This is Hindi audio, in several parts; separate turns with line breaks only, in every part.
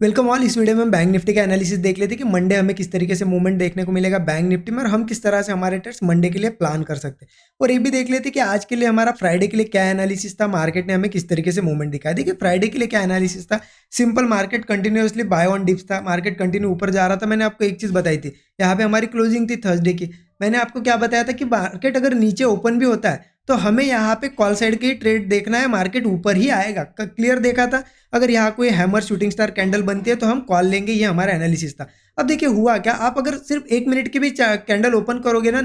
Welcome all. इस वीडियो में हम बैंक निफ्टी का एनालिसिस देख लेते हैं कि मंडे हमें किस तरीके से मूवमेंट देखने को मिलेगा बैंक निफ्टी में और हम किस तरह से हमारे ट्रेड्स मंडे के लिए प्लान कर सकते हैं। और ये भी देख लेते हैं कि आज के लिए हमारा फ्राइडे के लिए क्या एनालिसिस था, मार्केट ने हमें किस तरीके से मूवमेंट दिखाया। देखिए फ्राइडे के लिए क्या एनालिसिस था, simple market continuously buy on dips था, मार्केट कंटिन्यू ऊपर जा रहा था। मैंने आपको एक चीज़ बताई थी, यहाँ पे हमारी क्लोजिंग थी थर्सडे की। मैंने आपको क्या बताया था कि मार्केट अगर नीचे ओपन भी होता है तो हमें यहाँ पे कॉल साइड के ही ट्रेड देखना है, मार्केट ऊपर ही आएगा। क्लियर देखा था। अगर यहाँ कोई हैमर शूटिंग स्टार कैंडल बनती है तो हम कॉल लेंगे, ये हमारा एनालिसिस था। अब देखिए हुआ क्या, आप अगर सिर्फ 1 मिनट की भी कैंडल ओपन करोगे ना,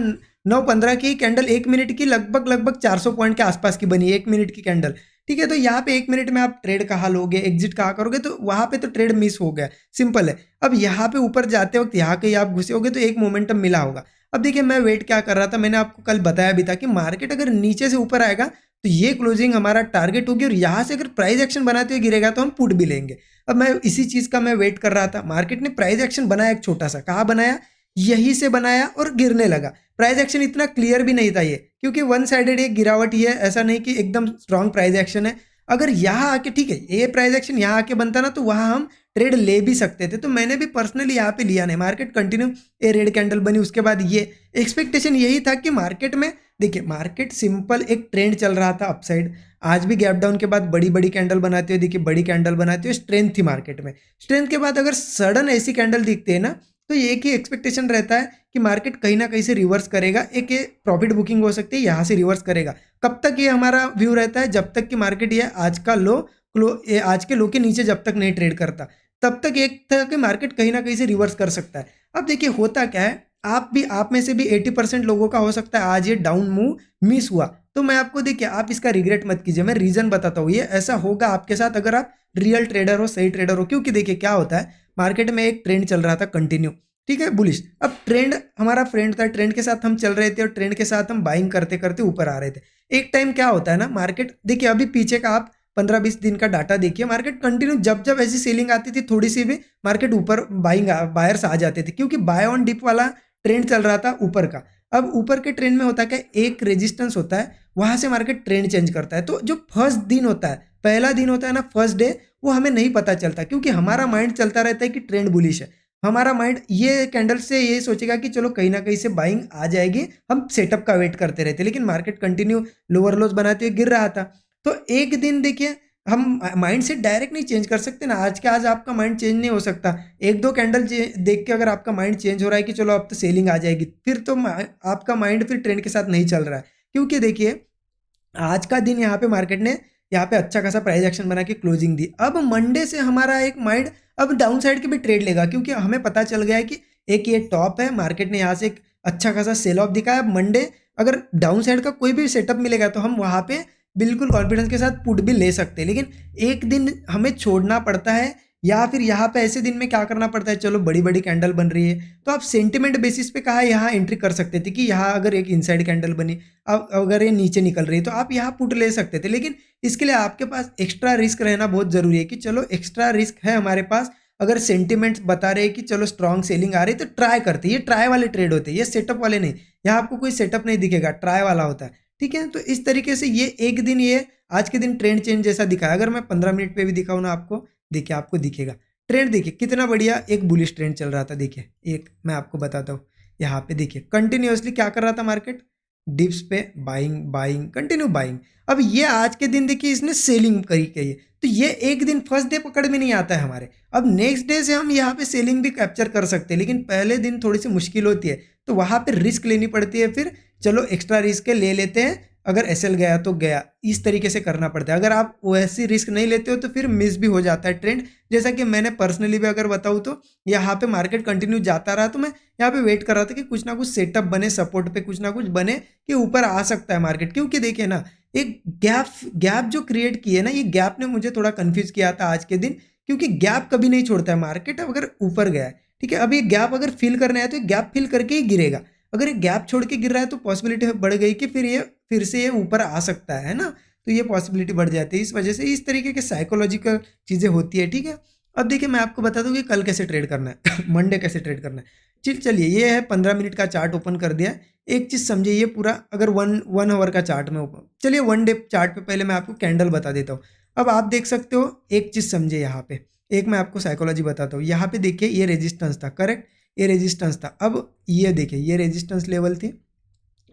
9:15 की कैंडल 1 मिनट की लगभग 400 पॉइंट के आसपास की बनी है 1 मिनट की कैंडल। ठीक है, तो यहाँ पे 1 मिनट में आप ट्रेड कहाँ लोगे, एग्जिट कहाँ करोगे, तो वहां पे तो ट्रेड मिस हो गया। सिंपल है। अब यहाँ पे ऊपर जाते वक्त यहाँ कहीं आप घुसे होगे तो एक मोमेंटम मिला होगा। अब देखिए मैं वेट क्या कर रहा था, मैंने आपको कल बताया भी था कि मार्केट अगर नीचे से ऊपर आएगा तो ये क्लोजिंग हमारा टारगेट होगी और यहाँ से अगर प्राइस एक्शन बनाते हुए गिरेगा तो हम पुट भी लेंगे। अब मैं इसी चीज़ का मैं वेट कर रहा था। मार्केट ने प्राइस एक्शन बनाया एक छोटा सा, कहाँ बनाया, यहीं से बनाया और गिरने लगा। प्राइस एक्शन इतना क्लियर भी नहीं था ये, क्योंकि वन साइडेड एक गिरावट ही है, ऐसा नहीं कि एकदम स्ट्रॉन्ग प्राइस एक्शन है। अगर यहाँ आके, ठीक है, ये प्राइस एक्शन यहाँ आके बनता ना तो वहाँ हम ट्रेड ले भी सकते थे। तो मैंने भी पर्सनली यहाँ पे लिया नहीं। मार्केट कंटिन्यू ये रेड कैंडल बनी, उसके बाद ये एक्सपेक्टेशन यही था कि मार्केट में, देखिए मार्केट सिंपल एक ट्रेंड चल रहा था अपसाइड। आज भी गैप डाउन के बाद बड़ी बड़ी कैंडल बनाते हुए, देखिए बड़ी कैंडल बनाते हुए स्ट्रेंथ थी मार्केट में। स्ट्रेंथ के बाद अगर सडन ऐसी कैंडल दिखते हैं ना तो एक ही एक्सपेक्टेशन रहता है कि मार्केट कहीं ना कहीं से रिवर्स करेगा। एक ये प्रॉफिट बुकिंग हो सकती है, यहाँ से रिवर्स करेगा। कब तक ये हमारा व्यू रहता है, जब तक कि मार्केट ये आज का लो ये आज के लो के नीचे जब तक नहीं ट्रेड करता तब तक एक था कि मार्केट कहीं ना कहीं से रिवर्स कर सकता है। अब देखिए होता क्या है, आप में से भी 80% लोगों का हो सकता है आज ये डाउन मूव मिस हुआ। तो मैं आपको, देखिए आप इसका रिग्रेट मत कीजिए, मैं रीजन बताता हूँ। ये ऐसा होगा आपके साथ अगर आप रियल ट्रेडर हो, सही ट्रेडर हो। क्योंकि देखिए क्या होता है, मार्केट में एक ट्रेंड चल रहा था कंटिन्यू, ठीक है, बुलिश। अब ट्रेंड हमारा फ्रेंड था, ट्रेंड के साथ हम चल रहे थे और ट्रेंड के साथ हम बाइंग करते करते ऊपर आ रहे थे। एक टाइम क्या होता है ना, मार्केट देखिए अभी पीछे का आप 15-20 दिन का डाटा देखिए, मार्केट कंटिन्यू जब जब ऐसी सेलिंग आती थी थोड़ी सी भी, मार्केट ऊपर बायर्स आ जाते थे, क्योंकि बाय ऑन डिप वाला ट्रेंड चल रहा था ऊपर का। अब ऊपर के ट्रेंड में होता क्या, एक रेजिस्टेंस होता है, वहां से मार्केट ट्रेंड चेंज करता है। तो जो फर्स्ट दिन होता है, पहला दिन होता है ना, फर्स्ट डे, वो हमें नहीं पता चलता, क्योंकि हमारा माइंड चलता रहता है कि ट्रेंड बुलिश है। हमारा माइंड ये कैंडल से ये सोचेगा कि चलो कहीं ना कहीं से बाइंग आ जाएगी, हम सेटअप का वेट करते रहते। लेकिन मार्केट कंटिन्यू लोअर लोज बनाते हुए गिर रहा था। तो एक दिन देखिए, हम माइंड सेट डायरेक्ट नहीं चेंज कर सकते ना, आज के आज आपका माइंड चेंज नहीं हो सकता। एक दो कैंडल देख के अगर आपका माइंड चेंज हो रहा है कि चलो अब तो सेलिंग आ जाएगी, फिर तो आपका माइंड फिर ट्रेंड के साथ नहीं चल रहा है। क्योंकि देखिए आज का दिन यहाँ पे मार्केट ने यहाँ पे अच्छा खासा प्राइस एक्शन बना के क्लोजिंग दी। अब मंडे से हमारा एक माइंड अब डाउन साइड के भी ट्रेड लेगा, क्योंकि हमें पता चल गया है कि एक ये टॉप है, मार्केट ने यहाँ से एक अच्छा खासा सेल ऑफ दिखाया। अब मंडे अगर डाउन साइड का कोई भी सेटअप मिलेगा तो हम वहाँ पे बिल्कुल कॉन्फिडेंस के साथ पुट भी ले सकते हैं। लेकिन एक दिन हमें छोड़ना पड़ता है, या फिर यहाँ पे ऐसे दिन में क्या करना पड़ता है, चलो बड़ी बड़ी कैंडल बन रही है तो आप सेंटिमेंट बेसिस पे कहा यहाँ एंट्री कर सकते थे कि यहाँ अगर एक इनसाइड कैंडल बनी, अब अगर ये नीचे निकल रही है तो आप यहाँ पुट ले सकते थे। लेकिन इसके लिए आपके पास एक्स्ट्रा रिस्क रहना बहुत ज़रूरी है कि चलो एक्स्ट्रा रिस्क है हमारे पास। अगर सेंटिमेंट्स बता रहे हैं कि चलो स्ट्रॉन्ग सेलिंग आ रही है तो ट्राई करते हैं। ये ट्राई वाले ट्रेड होते हैं, ये सेटअप वाले नहीं। यहाँ आपको कोई सेटअप नहीं दिखेगा, ट्राई वाला होता है। ठीक है, तो इस तरीके से ये एक दिन, ये आज के दिन ट्रेंड चेंज जैसा दिखा। अगर मैं 15 मिनट पे भी दिखाऊँ ना आपको, देखिए आपको दिखेगा ट्रेंड। देखिए कितना बढ़िया एक बुलिश ट्रेंड चल रहा था। देखिए एक मैं आपको बताता हूँ, यहाँ पे देखिए कंटिन्यूअसली क्या कर रहा था मार्केट, डिप्स पे बाइंग बाइंग कंटिन्यू बाइंग। अब ये आज के दिन देखिए इसने सेलिंग करी गई है, तो ये एक दिन फर्स्ट डे पकड़ में नहीं आता है हमारे। अब नेक्स्ट डे से हम यहाँ पे सेलिंग भी कैप्चर कर सकते हैं, लेकिन पहले दिन थोड़ी सी मुश्किल होती है, तो वहाँ पे रिस्क लेनी पड़ती है। फिर चलो एक्स्ट्रा रिस्क ले लेते हैं, अगर एसएल गया तो गया, इस तरीके से करना पड़ता है। अगर आप वैसी रिस्क नहीं लेते हो तो फिर मिस भी हो जाता है ट्रेंड। जैसा कि मैंने पर्सनली भी अगर बताऊँ तो यहाँ पे मार्केट कंटिन्यू जाता रहा तो मैं यहाँ पे वेट कर रहा था कि कुछ ना कुछ सेटअप बने, सपोर्ट पे कुछ ना कुछ बने कि ऊपर आ सकता है मार्केट। क्योंकि देखिए ना, एक गैप गैप जो क्रिएट की है ना, ये गैप ने मुझे थोड़ा कंफ्यूज किया था आज के दिन। क्योंकि गैप कभी नहीं छोड़ता है मार्केट, अगर ऊपर गया है, ठीक है, अब ये गैप अगर फिल करना है तो गैप फिल करके ही गिरेगा। अगर ये गैप छोड़ के गिर रहा है तो पॉसिबिलिटी बढ़ गई कि फिर से ये ऊपर आ सकता है ना, तो ये पॉसिबिलिटी बढ़ जाती है। इस वजह से इस तरीके के साइकोलॉजिकल चीज़ें होती है। ठीक है, अब देखिए मैं आपको बता दूं कि कल कैसे ट्रेड करना है मंडे कैसे ट्रेड करना है। चलिए ये है 15 मिनट का चार्ट ओपन कर दिया। एक चीज़ समझिए, ये पूरा अगर वन आवर का चार्ट में ओपन, चलिए वन डे चार्ट पे पहले मैं आपको कैंडल बता देता हूँ। अब आप देख सकते हो, एक चीज़ समझे यहाँ पे, एक मैं आपको साइकोलॉजी बताता हूँ। यहाँ पे देखिए ये रेजिस्टेंस था, करेक्ट, ये रेजिस्टेंस था। अब ये देखिए ये रेजिस्टेंस लेवल थी,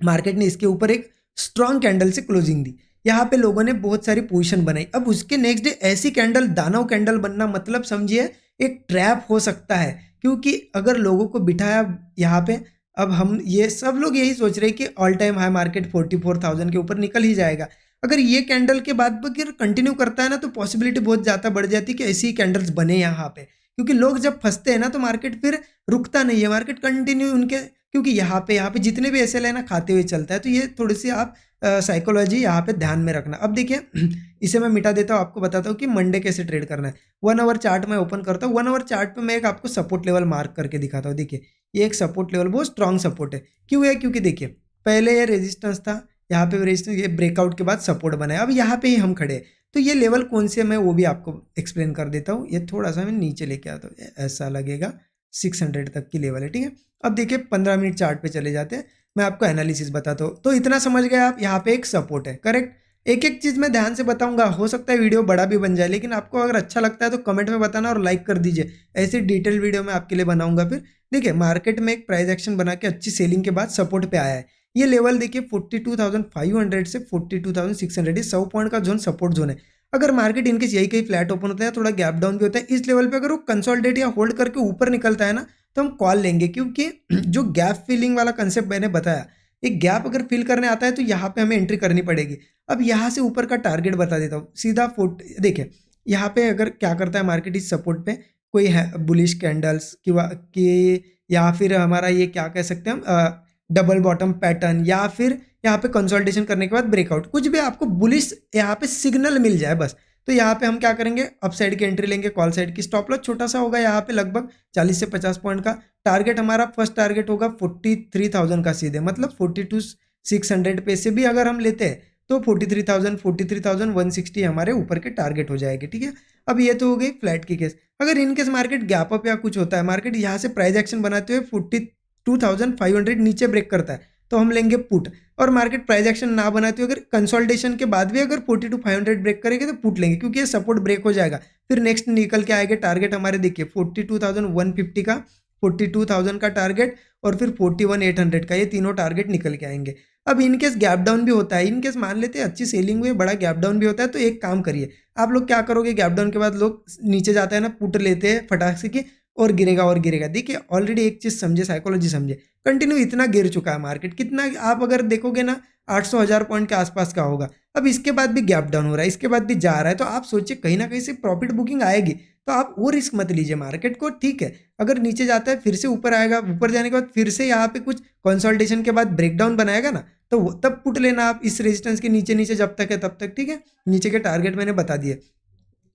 मार्केट ने इसके ऊपर एक स्ट्रॉन्ग कैंडल से क्लोजिंग दी, यहाँ पे लोगों ने बहुत सारी पोजीशन बनाई। अब उसके नेक्स्ट डे ऐसी कैंडल, दानव कैंडल बनना मतलब समझिए एक ट्रैप हो सकता है, क्योंकि अगर लोगों को बिठाया यहाँ पे, अब हम ये सब लोग यही सोच रहे हैं कि ऑल टाइम हाई मार्केट 44,000 के ऊपर निकल ही जाएगा। अगर ये कैंडल के बाद अगर कंटिन्यू करता है ना, तो पॉसिबिलिटी बहुत ज़्यादा बढ़ जाती है कि ऐसी ही कैंडल्स बने यहाँ पे, क्योंकि लोग जब फंसते हैं ना तो मार्केट फिर रुकता नहीं है, मार्केट कंटिन्यू उनके, क्योंकि यहाँ पे जितने भी एसएल है ना खाते हुए चलता है। तो ये थोड़ी सी आप साइकोलॉजी यहाँ पे ध्यान में रखना। अब देखिए इसे मैं मिटा देता हूँ, आपको बताता हूँ कि मंडे कैसे ट्रेड करना है। 1 आवर चार्ट मैं ओपन करता हूँ। 1 आवर चार्ट पे मैं एक आपको सपोर्ट लेवल मार्क करके दिखाता हूँ। देखिए ये एक सपोर्ट लेवल बहुत स्ट्रॉन्ग सपोर्ट है। क्यों है? क्योंकि देखिए पहले ये रेजिस्टेंस था, यहाँ पे रेजिस्टेंस, ये ब्रेकआउट के बाद सपोर्ट बनाया, अब यहाँ पे ही हम खड़े हैं। तो ये लेवल कौन से है मैं वो भी आपको एक्सप्लेन कर देता हूँ। ये थोड़ा सा मैं नीचे लेके आता हूँ, ऐसा लगेगा 600 तक की लेवल है, ठीक है। अब देखिए 15 मिनट चार्ट पे चले जाते हैं, मैं आपको एनालिसिस बताता हूँ। तो इतना समझ गए आप, यहाँ पे एक सपोर्ट है, करेक्ट। एक एक चीज़ मैं ध्यान से बताऊंगा, हो सकता है वीडियो बड़ा भी बन जाए, लेकिन आपको अगर अच्छा लगता है तो कमेंट में बताना और लाइक कर दीजिए। ऐसे डिटेल वीडियो मैं आपके लिए बनाऊंगा। फिर देखिए मार्केट में एक प्राइस एक्शन बना के अच्छी सेलिंग के बाद सपोर्ट पे आया है। ये लेवल देखिए 42,500 से 42,600, ये 100 पॉइंट का जोन सपोर्ट जोन है। अगर मार्केट इनकेस यही कहीं फ्लैट ओपन होता है, थोड़ा गैप डाउन भी होता है, इस लेवल पे अगर वो कंसोलिडेट या होल्ड करके ऊपर निकलता है ना, तो हम कॉल लेंगे। क्योंकि जो गैप फिलिंग वाला कंसेप्ट मैंने बताया, एक गैप अगर फिल करने आता है तो यहाँ पे हमें एंट्री करनी पड़ेगी। अब यहाँ से ऊपर का टारगेट बता देता हूँ सीधा। देखिए यहाँ पे अगर क्या करता है मार्केट इस सपोर्ट पे, कोई है बुलिश कैंडल्स कि या फिर हमारा ये क्या कह सकते हैं हम, डबल बॉटम पैटर्न, या फिर यहाँ पे कंसोलिडेशन करने के बाद ब्रेकआउट, कुछ भी आपको बुलिश यहाँ पे सिग्नल मिल जाए बस। तो यहाँ पे हम क्या करेंगे, अप साइड की एंट्री लेंगे, कॉल साइड की। स्टॉप लॉस छोटा सा होगा यहाँ पे, लगभग 40 से 50 पॉइंट का। टारगेट हमारा फर्स्ट टारगेट होगा 43,000 का सीधे, मतलब 42,600 पे से भी अगर हम लेते हैं तो 43,000, 43,160 हमारे ऊपर के टारगेट हो जाएंगे, ठीक है। अब ये तो हो गई फ्लैट की केस। अगर इनकेस मार्केट गैप अप या कुछ होता है, मार्केट यहाँ से प्राइस एक्शन बनाते हुए 42,500 नीचे ब्रेक करता है, तो हम लेंगे पुट। और मार्केट प्राइस एक्शन ना बनाते हुए अगर कंसोलिडेशन के बाद भी अगर 42,500 ब्रेक करेंगे तो पुट लेंगे, क्योंकि ये सपोर्ट ब्रेक हो जाएगा। फिर नेक्स्ट निकल के आएगा टारगेट हमारे, देखिए 42,150 का, 42,000 का टारगेट, और फिर 41,800 का, ये तीनों टारगेट निकल के आएंगे। अब इनकेस गैप डाउन भी होता है, इनकेस मान लेते हैं अच्छी सेलिंग हुई, बड़ा गैप डाउन भी होता है, तो एक काम करिए आप लोग, क्या करोगे, गैप डाउन के बाद लोग नीचे जाते हैं ना, पुट लेते हैं फटाक से की, और गिरेगा और गिरेगा। देखिए ऑलरेडी एक चीज़ समझे, साइकोलॉजी समझे, कंटिन्यू इतना गिर चुका है मार्केट, कितना आप अगर देखोगे ना 800,000 पॉइंट के आसपास का होगा। अब इसके बाद भी गैप डाउन हो रहा है, इसके बाद भी जा रहा है, तो आप सोचिए कहीं ना कहीं से प्रॉफिट बुकिंग आएगी। तो आप वो रिस्क मत लीजिए मार्केट को, ठीक है। अगर नीचे जाता है फिर से ऊपर आएगा, ऊपर जाने के बाद फिर से यहाँ पे कुछ कंसोलिडेशन के बाद ब्रेकडाउन बनाएगा ना, तो तब पुट लेना आप इस रेजिस्टेंस के नीचे नीचे जब तक है तब तक, ठीक है। नीचे के टारगेट मैंने बता दिए।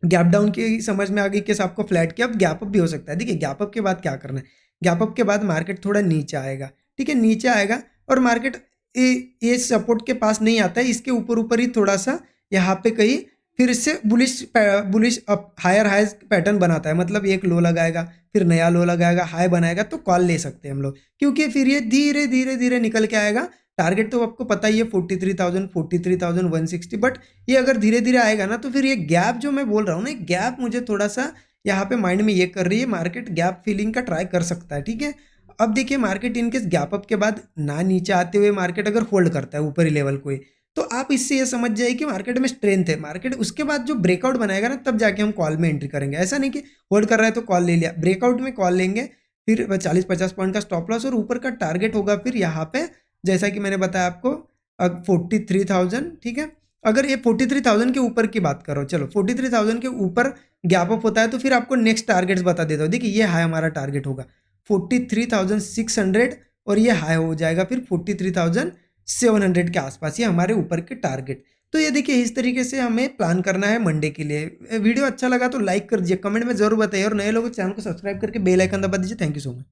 गैप डाउन की समझ में आ गई कि आपको फ्लैट किया, अब गैप अप भी हो सकता है। देखिए गैप अप के बाद क्या करना है, गैप अप के बाद मार्केट थोड़ा नीचे आएगा, ठीक है, नीचे आएगा और मार्केट ये सपोर्ट के पास नहीं आता है, इसके ऊपर ऊपर ही थोड़ा सा यहाँ पे कहीं फिर से bullish up higher high pattern बनाता है, मतलब एक लो लगाएगा, फिर नया लो लगाएगा, हाई बनाएगा, तो कॉल ले सकते हैं हम लोग, क्योंकि फिर ये धीरे धीरे धीरे निकल के आएगा। टारगेट तो आपको पता ही है 43,000, 43,160, बट ये अगर धीरे धीरे आएगा ना, तो फिर ये गैप जो मैं बोल रहा हूँ ना, गैप मुझे थोड़ा सा यहाँ पे माइंड में ये कर रही है, मार्केट गैप फिलिंग का ट्राई कर सकता है, ठीक है। अब देखिए मार्केट इनकेस गैप अप के बाद ना नीचे आते हुए मार्केट अगर होल्ड करता है ऊपरी लेवल को ही, तो आप इससे ये समझ जाइए कि मार्केट में स्ट्रेंथ है। मार्केट उसके बाद जो ब्रेकआउट बनाएगा ना, तब जाके हम कॉल में एंट्री करेंगे। ऐसा नहीं कि होल्ड कर रहा है तो कॉल ले लिया, ब्रेकआउट में कॉल लेंगे, फिर 40-50 पॉइंट का स्टॉप लॉस और ऊपर का टारगेट होगा फिर यहाँ पे, जैसा कि मैंने बताया आपको 43,000, ठीक है। अगर ये 43,000 के ऊपर की बात करो, चलो 43,000 के ऊपर गैप अप होता है तो फिर आपको नेक्स्ट टारगेट्स बता देता हूँ। देखिए ये हाई हमारा टारगेट होगा 43,600, और ये हाई हो जाएगा फिर 43,700 के आसपास, ये हमारे ऊपर के टारगेट। तो ये देखिए इस तरीके से हमें प्लान करना है मंडे के लिए। वीडियो अच्छा लगा तो लाइक कर दीजिए, कमेंट में जरूर बताइए, और नए लोगों चैनल को सब्सक्राइब करके बेल आइकन दबा दीजिए। Thank you so much.